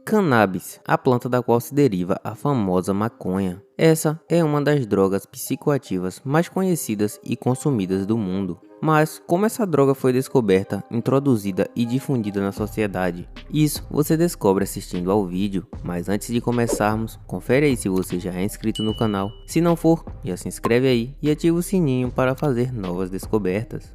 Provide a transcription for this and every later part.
Cannabis, a planta da qual se deriva a famosa maconha. Essa é uma das drogas psicoativas mais conhecidas e consumidas do mundo. Mas como essa droga foi descoberta, introduzida e difundida na sociedade? Isso você descobre assistindo ao vídeo. Mas antes de começarmos, confere aí se você já é inscrito no canal. Se não for, já se inscreve aí e ativa o sininho para fazer novas descobertas.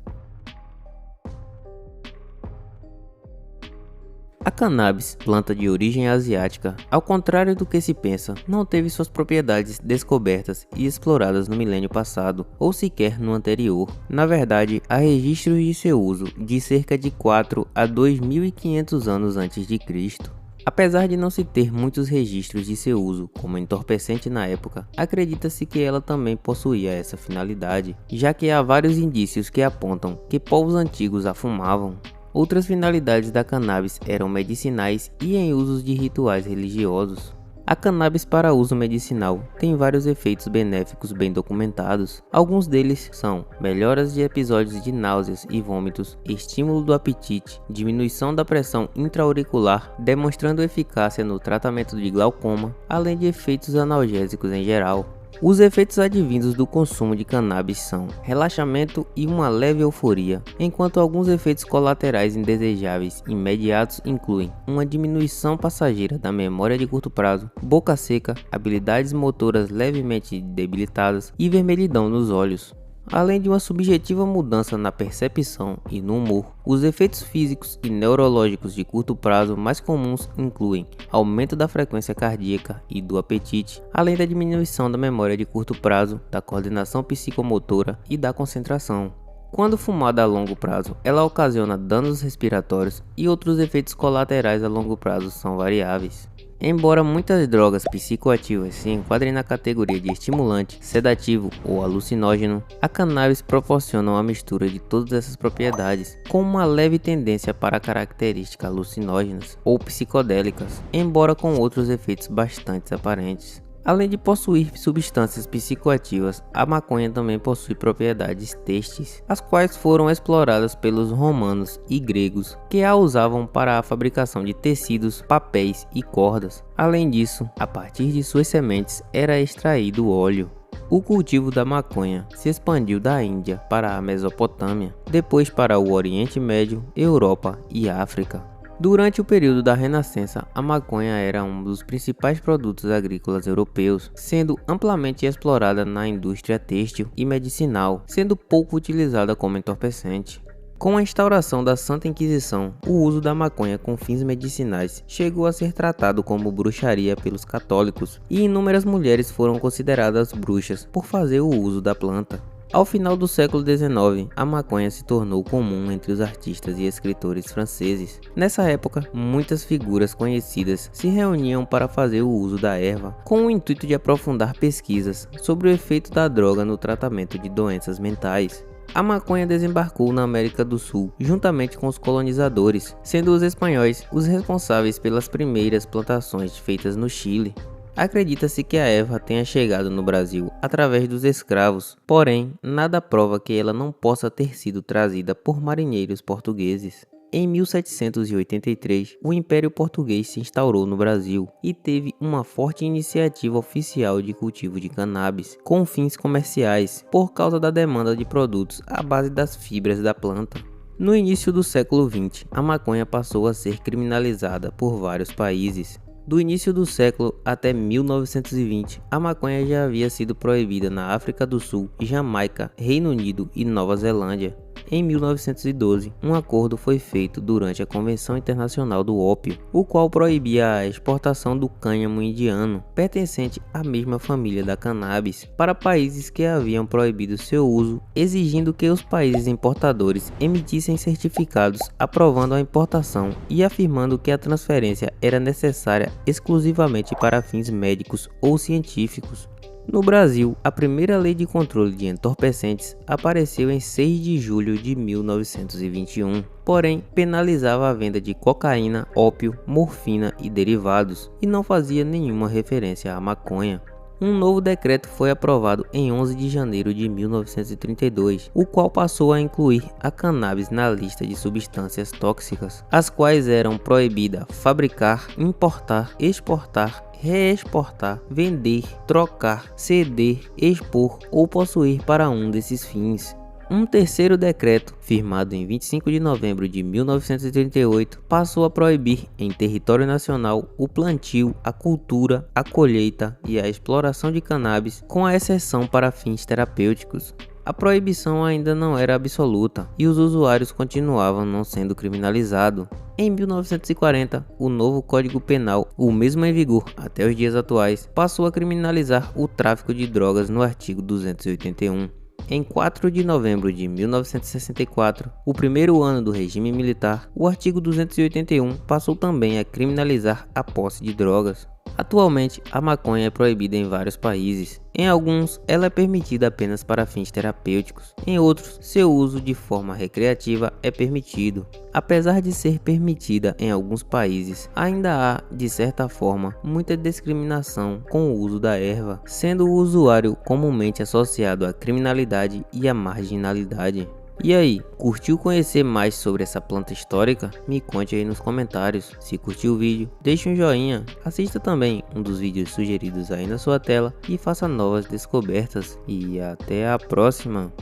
A cannabis, planta de origem asiática, ao contrário do que se pensa, não teve suas propriedades descobertas e exploradas no milênio passado, ou sequer no anterior. Na verdade, há registros de seu uso de cerca de 4 a 2.500 anos antes de Cristo. Apesar de não se ter muitos registros de seu uso como entorpecente na época, acredita-se que ela também possuía essa finalidade, já que há vários indícios que apontam que povos antigos a fumavam. Outras finalidades da cannabis eram medicinais e em usos de rituais religiosos. A cannabis para uso medicinal tem vários efeitos benéficos bem documentados. Alguns deles são melhoras de episódios de náuseas e vômitos, estímulo do apetite, diminuição da pressão intra-auricular, demonstrando eficácia no tratamento de glaucoma, além de efeitos analgésicos em geral. Os efeitos advindos do consumo de cannabis são relaxamento e uma leve euforia, enquanto alguns efeitos colaterais indesejáveis imediatos incluem uma diminuição passageira da memória de curto prazo, boca seca, habilidades motoras levemente debilitadas e vermelhidão nos olhos. Além de uma subjetiva mudança na percepção e no humor, os efeitos físicos e neurológicos de curto prazo mais comuns incluem aumento da frequência cardíaca e do apetite, além da diminuição da memória de curto prazo, da coordenação psicomotora e da concentração. Quando fumada a longo prazo, ela ocasiona danos respiratórios e outros efeitos colaterais a longo prazo são variáveis. Embora muitas drogas psicoativas se enquadrem na categoria de estimulante, sedativo ou alucinógeno, a cannabis proporciona uma mistura de todas essas propriedades, com uma leve tendência para características alucinógenas ou psicodélicas, embora com outros efeitos bastante aparentes. Além de possuir substâncias psicoativas, a maconha também possui propriedades têxteis, as quais foram exploradas pelos romanos e gregos, que a usavam para a fabricação de tecidos, papéis e cordas. Além disso, a partir de suas sementes era extraído óleo. O cultivo da maconha se expandiu da Índia para a Mesopotâmia, depois para o Oriente Médio, Europa e África. Durante o período da Renascença, a maconha era um dos principais produtos agrícolas europeus, sendo amplamente explorada na indústria têxtil e medicinal, sendo pouco utilizada como entorpecente. Com a instauração da Santa Inquisição, o uso da maconha com fins medicinais chegou a ser tratado como bruxaria pelos católicos, e inúmeras mulheres foram consideradas bruxas por fazer o uso da planta. Ao final do século XIX, a maconha se tornou comum entre os artistas e escritores franceses. Nessa época, muitas figuras conhecidas se reuniam para fazer o uso da erva, com o intuito de aprofundar pesquisas sobre o efeito da droga no tratamento de doenças mentais. A maconha desembarcou na América do Sul, juntamente com os colonizadores, sendo os espanhóis os responsáveis pelas primeiras plantações feitas no Chile. Acredita-se que a erva tenha chegado no Brasil através dos escravos, porém, nada prova que ela não possa ter sido trazida por marinheiros portugueses. Em 1783, o Império Português se instaurou no Brasil e teve uma forte iniciativa oficial de cultivo de cannabis, com fins comerciais, por causa da demanda de produtos à base das fibras da planta. No início do século XX, a maconha passou a ser criminalizada por vários países. Do início do século até 1920, a maconha já havia sido proibida na África do Sul, Jamaica, Reino Unido e Nova Zelândia. Em 1912, um acordo foi feito durante a Convenção Internacional do Ópio, o qual proibia a exportação do cânhamo indiano, pertencente à mesma família da cannabis, para países que haviam proibido seu uso, exigindo que os países importadores emitissem certificados aprovando a importação e afirmando que a transferência era necessária exclusivamente para fins médicos ou científicos. No Brasil, a primeira lei de controle de entorpecentes apareceu em 6 de julho de 1921, porém penalizava a venda de cocaína, ópio, morfina e derivados, e não fazia nenhuma referência à maconha. um novo decreto foi aprovado em 11 de janeiro de 1932, o qual passou a incluir a cannabis na lista de substâncias tóxicas, as quais eram proibida fabricar, importar, exportar, reexportar, vender, trocar, ceder, expor ou possuir para um desses fins. Um terceiro decreto, firmado em 25 de novembro de 1938, passou a proibir em território nacional o plantio, a cultura, a colheita e a exploração de cannabis, com a exceção para fins terapêuticos. A proibição ainda não era absoluta e os usuários continuavam não sendo criminalizados. Em 1940, o novo Código Penal, o mesmo em vigor até os dias atuais, passou a criminalizar o tráfico de drogas no artigo 281. Em 4 de novembro de 1964, o primeiro ano do regime militar, o artigo 281 passou também a criminalizar a posse de drogas. Atualmente, a maconha é proibida em vários países. Em alguns, ela é permitida apenas para fins terapêuticos. Em outros, seu uso de forma recreativa é permitido. Apesar de ser permitida em alguns países, ainda há, de certa forma, muita discriminação com o uso da erva, sendo o usuário comumente associado à criminalidade e à marginalidade. E aí, curtiu conhecer mais sobre essa planta histórica? Me conte aí nos comentários. Se curtiu o vídeo, deixe um joinha, assista também um dos vídeos sugeridos aí na sua tela e faça novas descobertas. E até a próxima!